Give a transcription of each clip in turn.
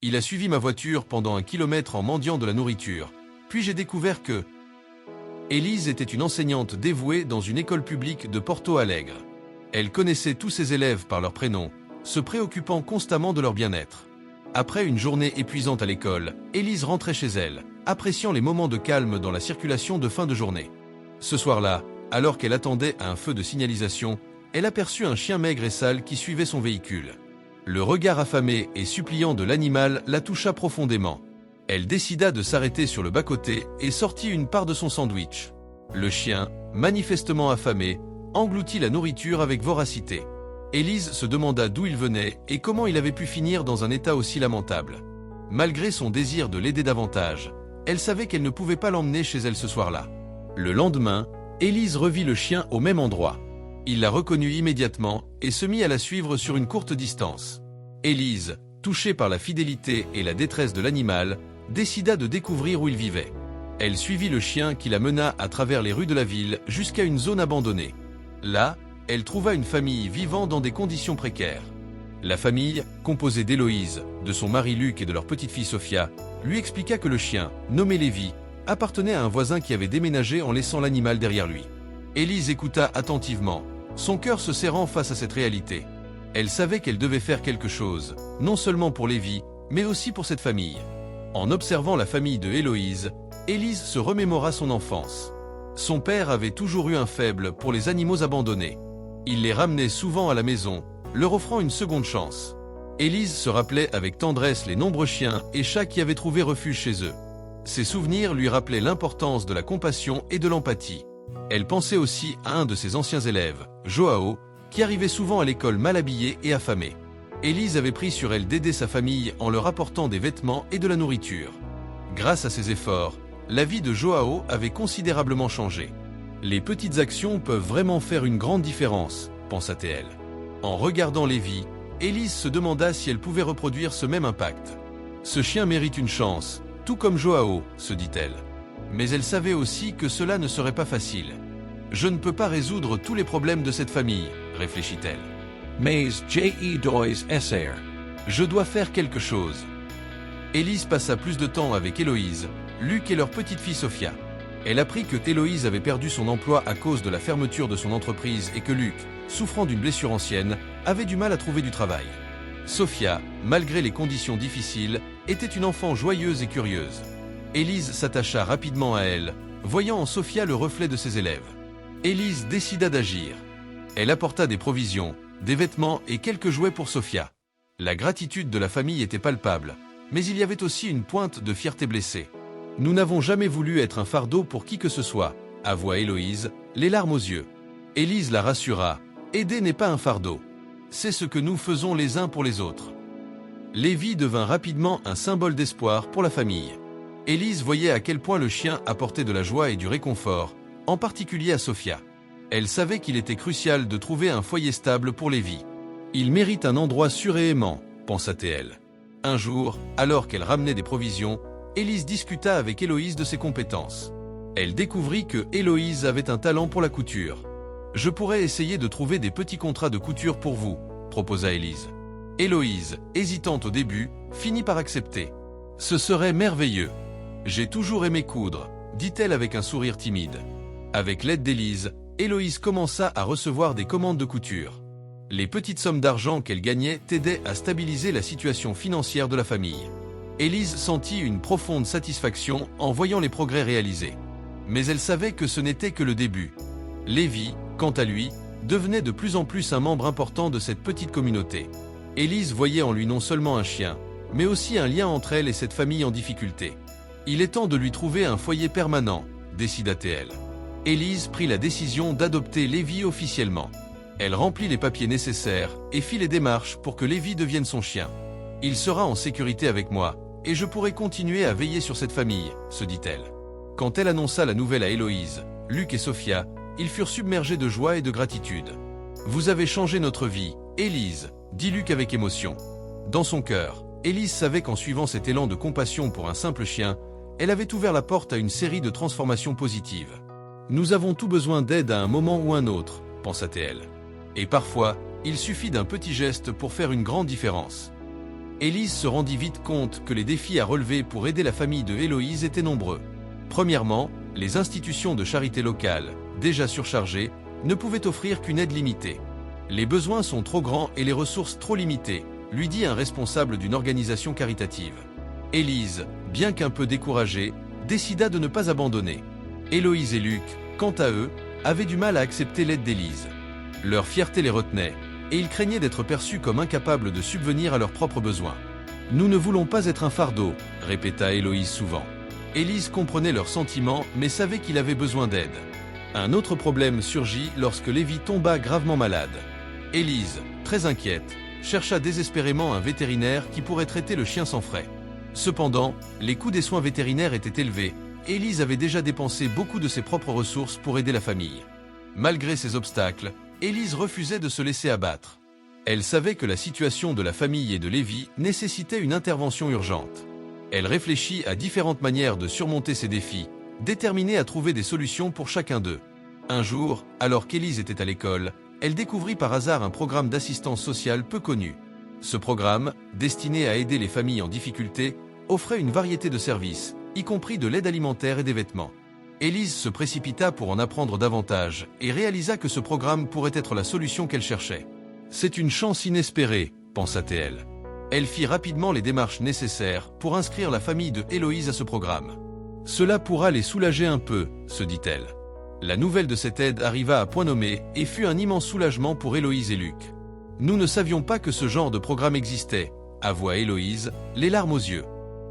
Il a suivi ma voiture pendant 1 kilomètre en mendiant de la nourriture. Puis j'ai découvert que... Élise était une enseignante dévouée dans une école publique de Porto Alegre. Elle connaissait tous ses élèves par leur prénom, se préoccupant constamment de leur bien-être. Après une journée épuisante à l'école, Élise rentrait chez elle, appréciant les moments de calme dans la circulation de fin de journée. Ce soir-là, alors qu'elle attendait à un feu de signalisation, elle aperçut un chien maigre et sale qui suivait son véhicule. Le regard affamé et suppliant de l'animal la toucha profondément. Elle décida de s'arrêter sur le bas-côté et sortit une part de son sandwich. Le chien, manifestement affamé, engloutit la nourriture avec voracité. Élise se demanda d'où il venait et comment il avait pu finir dans un état aussi lamentable. Malgré son désir de l'aider davantage, elle savait qu'elle ne pouvait pas l'emmener chez elle ce soir-là. Le lendemain, Élise revit le chien au même endroit. Il la reconnut immédiatement et se mit à la suivre sur une courte distance. Élise, touchée par la fidélité et la détresse de l'animal, décida de découvrir où il vivait. Elle suivit le chien qui la mena à travers les rues de la ville jusqu'à une zone abandonnée. Là, elle trouva une famille vivant dans des conditions précaires. La famille, composée d'Héloïse, de son mari Luc et de leur petite-fille Sophia, lui expliqua que le chien, nommé Lévi, appartenait à un voisin qui avait déménagé en laissant l'animal derrière lui. Élise écouta attentivement, son cœur se serrant face à cette réalité. Elle savait qu'elle devait faire quelque chose, non seulement pour Lévi, mais aussi pour cette famille. En observant la famille de Héloïse, Élise se remémora son enfance. Son père avait toujours eu un faible pour les animaux abandonnés. Il les ramenait souvent à la maison, leur offrant une seconde chance. Élise se rappelait avec tendresse les nombreux chiens et chats qui avaient trouvé refuge chez eux. Ces souvenirs lui rappelaient l'importance de la compassion et de l'empathie. Elle pensait aussi à un de ses anciens élèves, Joao, qui arrivait souvent à l'école mal habillé et affamé. Élise avait pris sur elle d'aider sa famille en leur apportant des vêtements et de la nourriture. Grâce à ces efforts, la vie de Joao avait considérablement changé. Les petites actions peuvent vraiment faire une grande différence, pensa-t-elle. En regardant Lévi, Élise se demanda si elle pouvait reproduire ce même impact. Ce chien mérite une chance, tout comme Joao, se dit-elle. Mais elle savait aussi que cela ne serait pas facile. Je ne peux pas résoudre tous les problèmes de cette famille, réfléchit-elle. Mais je dois essayer. Je dois faire quelque chose. Élise passa plus de temps avec Héloïse, Luc et leur petite-fille Sophia. Elle apprit que Héloïse avait perdu son emploi à cause de la fermeture de son entreprise et que Luc, souffrant d'une blessure ancienne, avait du mal à trouver du travail. Sophia, malgré les conditions difficiles, était une enfant joyeuse et curieuse. Élise s'attacha rapidement à elle, voyant en Sophia le reflet de ses élèves. Élise décida d'agir. Elle apporta des provisions, des vêtements et quelques jouets pour Sophia. La gratitude de la famille était palpable, mais il y avait aussi une pointe de fierté blessée. Nous n'avons jamais voulu être un fardeau pour qui que ce soit, avoua Héloïse, les larmes aux yeux. Élise la rassura, aider n'est pas un fardeau. C'est ce que nous faisons les uns pour les autres. Lévi devint rapidement un symbole d'espoir pour la famille. Élise voyait à quel point le chien apportait de la joie et du réconfort, en particulier à Sophia. Elle savait qu'il était crucial de trouver un foyer stable pour Lévi. Il mérite un endroit sûr et aimant, pensa-t-elle. Un jour, alors qu'elle ramenait des provisions, Élise discuta avec Héloïse de ses compétences. Elle découvrit que Héloïse avait un talent pour la couture. « Je pourrais essayer de trouver des petits contrats de couture pour vous », proposa Élise. Héloïse, hésitante au début, finit par accepter. « Ce serait merveilleux. J'ai toujours aimé coudre », dit-elle avec un sourire timide. Avec l'aide d'Élise, Héloïse commença à recevoir des commandes de couture. Les petites sommes d'argent qu'elle gagnait t'aidaient à stabiliser la situation financière de la famille. Élise sentit une profonde satisfaction en voyant les progrès réalisés. Mais elle savait que ce n'était que le début. Lévi, quant à lui, devenait de plus en plus un membre important de cette petite communauté. Élise voyait en lui non seulement un chien, mais aussi un lien entre elle et cette famille en difficulté. Il est temps de lui trouver un foyer permanent, décida-t-elle. Élise prit la décision d'adopter Lévi officiellement. Elle remplit les papiers nécessaires et fit les démarches pour que Lévi devienne son chien. Il sera en sécurité avec moi, et je pourrai continuer à veiller sur cette famille, se dit-elle. Quand elle annonça la nouvelle à Héloïse, Luc et Sophia, ils furent submergés de joie et de gratitude. « Vous avez changé notre vie, Élise », dit Luc avec émotion. Dans son cœur, Élise savait qu'en suivant cet élan de compassion pour un simple chien, elle avait ouvert la porte à une série de transformations positives. « Nous avons tous besoin d'aide à un moment ou un autre », pensa-t-elle. Et parfois, il suffit d'un petit geste pour faire une grande différence. Élise se rendit vite compte que les défis à relever pour aider la famille de Héloïse étaient nombreux. Premièrement, les institutions de charité locales, déjà surchargées, ne pouvaient offrir qu'une aide limitée. Les besoins sont trop grands et les ressources trop limitées, lui dit un responsable d'une organisation caritative. Élise, bien qu'un peu découragée, décida de ne pas abandonner. Héloïse et Luc, quant à eux, avaient du mal à accepter l'aide d'Élise. Leur fierté les retenait, et ils craignaient d'être perçus comme incapables de subvenir à leurs propres besoins. « Nous ne voulons pas être un fardeau », répéta Héloïse souvent. Élise comprenait leurs sentiments, mais savait qu'il avait besoin d'aide. Un autre problème surgit lorsque Lévi tomba gravement malade. Élise, très inquiète, chercha désespérément un vétérinaire qui pourrait traiter le chien sans frais. Cependant, les coûts des soins vétérinaires étaient élevés, et Élise avait déjà dépensé beaucoup de ses propres ressources pour aider la famille. Malgré ces obstacles, Élise refusait de se laisser abattre. Elle savait que la situation de la famille et de Lévi nécessitait une intervention urgente. Elle réfléchit à différentes manières de surmonter ces défis, déterminée à trouver des solutions pour chacun d'eux. Un jour, alors qu'Élise était à l'école, elle découvrit par hasard un programme d'assistance sociale peu connu. Ce programme, destiné à aider les familles en difficulté, offrait une variété de services, y compris de l'aide alimentaire et des vêtements. Élise se précipita pour en apprendre davantage et réalisa que ce programme pourrait être la solution qu'elle cherchait. « C'est une chance inespérée », pensa-t-elle. Elle fit rapidement les démarches nécessaires pour inscrire la famille de Héloïse à ce programme. « Cela pourra les soulager un peu », se dit-elle. La nouvelle de cette aide arriva à point nommé et fut un immense soulagement pour Héloïse et Luc. « Nous ne savions pas que ce genre de programme existait », avoua Héloïse, les larmes aux yeux.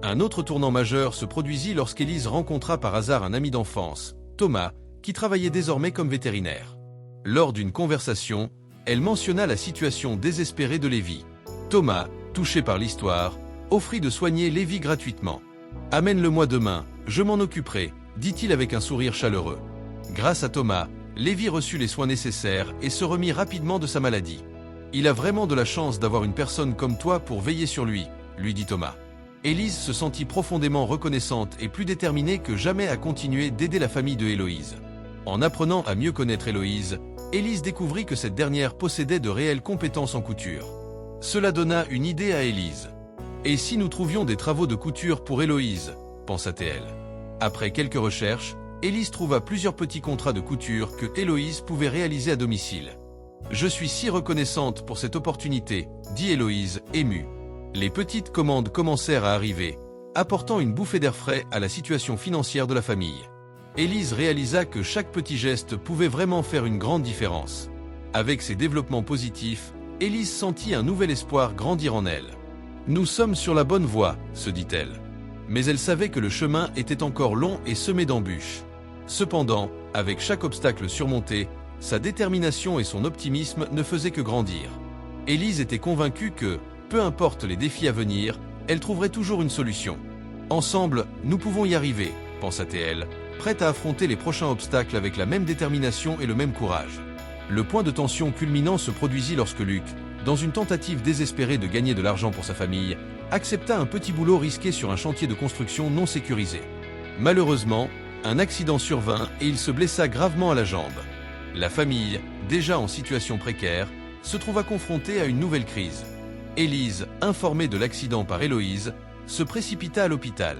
Un autre tournant majeur se produisit lorsqu'Élise rencontra par hasard un ami d'enfance, Thomas, qui travaillait désormais comme vétérinaire. Lors d'une conversation, elle mentionna la situation désespérée de Lévi. Thomas, touché par l'histoire, offrit de soigner Lévi gratuitement. « Amène-le-moi demain, je m'en occuperai », dit-il avec un sourire chaleureux. Grâce à Thomas, Lévi reçut les soins nécessaires et se remit rapidement de sa maladie. « Il a vraiment de la chance d'avoir une personne comme toi pour veiller sur lui », lui dit Thomas. Élise se sentit profondément reconnaissante et plus déterminée que jamais à continuer d'aider la famille de Héloïse. En apprenant à mieux connaître Héloïse, Élise découvrit que cette dernière possédait de réelles compétences en couture. Cela donna une idée à Élise. « Et si nous trouvions des travaux de couture pour Héloïse ?» pensa-t-elle. Après quelques recherches, Élise trouva plusieurs petits contrats de couture que Héloïse pouvait réaliser à domicile. « Je suis si reconnaissante pour cette opportunité », dit Héloïse, émue. Les petites commandes commencèrent à arriver, apportant une bouffée d'air frais à la situation financière de la famille. Élise réalisa que chaque petit geste pouvait vraiment faire une grande différence. Avec ces développements positifs, Élise sentit un nouvel espoir grandir en elle. « Nous sommes sur la bonne voie », se dit-elle. Mais elle savait que le chemin était encore long et semé d'embûches. Cependant, avec chaque obstacle surmonté, sa détermination et son optimisme ne faisaient que grandir. Élise était convaincue que, peu importe les défis à venir, elle trouverait toujours une solution. « Ensemble, nous pouvons y arriver », pensa-t-elle, prête à affronter les prochains obstacles avec la même détermination et le même courage. Le point de tension culminant se produisit lorsque Luc, dans une tentative désespérée de gagner de l'argent pour sa famille, accepta un petit boulot risqué sur un chantier de construction non sécurisé. Malheureusement, un accident survint et il se blessa gravement à la jambe. La famille, déjà en situation précaire, se trouva confrontée à une nouvelle crise. Élise, informée de l'accident par Héloïse, se précipita à l'hôpital.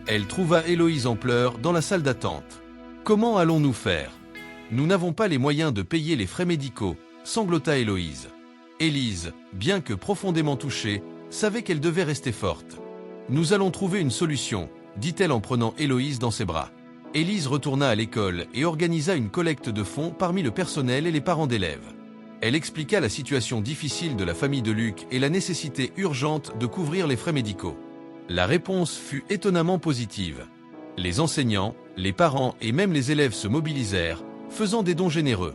Elle trouva Héloïse en pleurs dans la salle d'attente. « Comment allons-nous faire ? Nous n'avons pas les moyens de payer les frais médicaux », sanglota Héloïse. Élise, bien que profondément touchée, savait qu'elle devait rester forte. « Nous allons trouver une solution », dit-elle en prenant Héloïse dans ses bras. Élise retourna à l'école et organisa une collecte de fonds parmi le personnel et les parents d'élèves. Elle expliqua la situation difficile de la famille de Luc et la nécessité urgente de couvrir les frais médicaux. La réponse fut étonnamment positive. Les enseignants, les parents et même les élèves se mobilisèrent, faisant des dons généreux.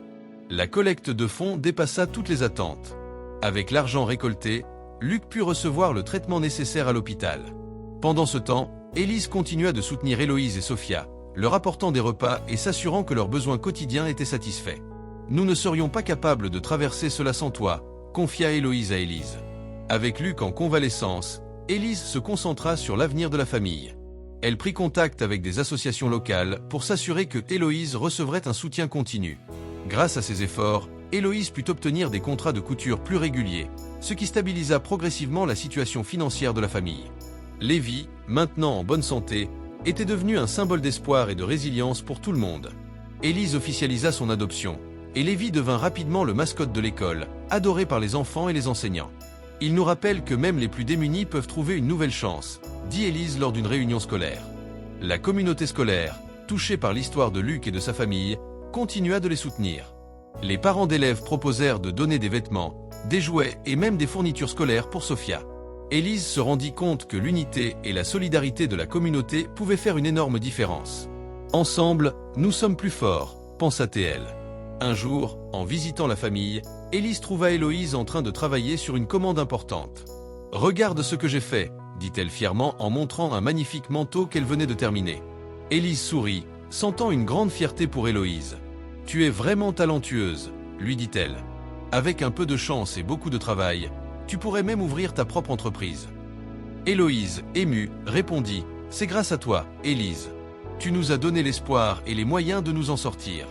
La collecte de fonds dépassa toutes les attentes. Avec l'argent récolté, Luc put recevoir le traitement nécessaire à l'hôpital. Pendant ce temps, Élise continua de soutenir Héloïse et Sophia, leur apportant des repas et s'assurant que leurs besoins quotidiens étaient satisfaits. « Nous ne serions pas capables de traverser cela sans toi », confia Héloïse à Élise. Avec Luc en convalescence, Élise se concentra sur l'avenir de la famille. Elle prit contact avec des associations locales pour s'assurer que Héloïse recevrait un soutien continu. Grâce à ses efforts, Héloïse put obtenir des contrats de couture plus réguliers, ce qui stabilisa progressivement la situation financière de la famille. Lévi, maintenant en bonne santé, était devenu un symbole d'espoir et de résilience pour tout le monde. Élise officialisa son adoption, et Lévi devint rapidement le mascotte de l'école, adoré par les enfants et les enseignants. Il nous rappelle que même les plus démunis peuvent trouver une nouvelle chance, dit Élise lors d'une réunion scolaire. La communauté scolaire, touchée par l'histoire de Luc et de sa famille, continua de les soutenir. Les parents d'élèves proposèrent de donner des vêtements, des jouets et même des fournitures scolaires pour Sophia. Élise se rendit compte que l'unité et la solidarité de la communauté pouvaient faire une énorme différence. « Ensemble, nous sommes plus forts », pensa-t-elle. Un jour, en visitant la famille, Élise trouva Héloïse en train de travailler sur une commande importante. « Regarde ce que j'ai fait », dit-elle fièrement en montrant un magnifique manteau qu'elle venait de terminer. Élise sourit, sentant une grande fierté pour Héloïse. « Tu es vraiment talentueuse », lui dit-elle. « Avec un peu de chance et beaucoup de travail, tu pourrais même ouvrir ta propre entreprise. » Héloïse, émue, répondit « C'est grâce à toi, Élise. Tu nous as donné l'espoir et les moyens de nous en sortir. »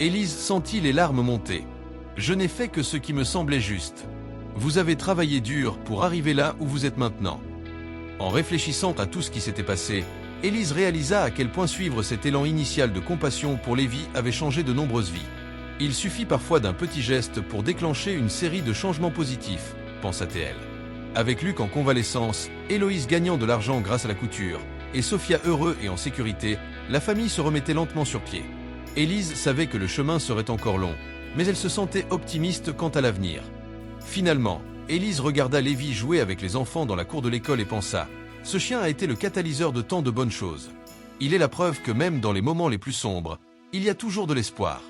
Élise sentit les larmes monter. « Je n'ai fait que ce qui me semblait juste. Vous avez travaillé dur pour arriver là où vous êtes maintenant. » En réfléchissant à tout ce qui s'était passé, Élise réalisa à quel point suivre cet élan initial de compassion pour Lévi avait changé de nombreuses vies. Il suffit parfois d'un petit geste pour déclencher une série de changements positifs, pensa-t-elle. Avec Luc en convalescence, Héloïse gagnant de l'argent grâce à la couture, et Sophia heureux et en sécurité, la famille se remettait lentement sur pied. Élise savait que le chemin serait encore long, mais elle se sentait optimiste quant à l'avenir. Finalement, Élise regarda Lévi jouer avec les enfants dans la cour de l'école et pensa « Ce chien a été le catalyseur de tant de bonnes choses. Il est la preuve que même dans les moments les plus sombres, il y a toujours de l'espoir. »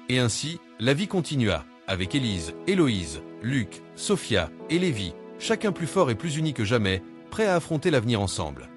Et ainsi, la vie continua, avec Élise, Héloïse, Luc, Sophia et Lévi, chacun plus fort et plus uni que jamais, prêts à affronter l'avenir ensemble.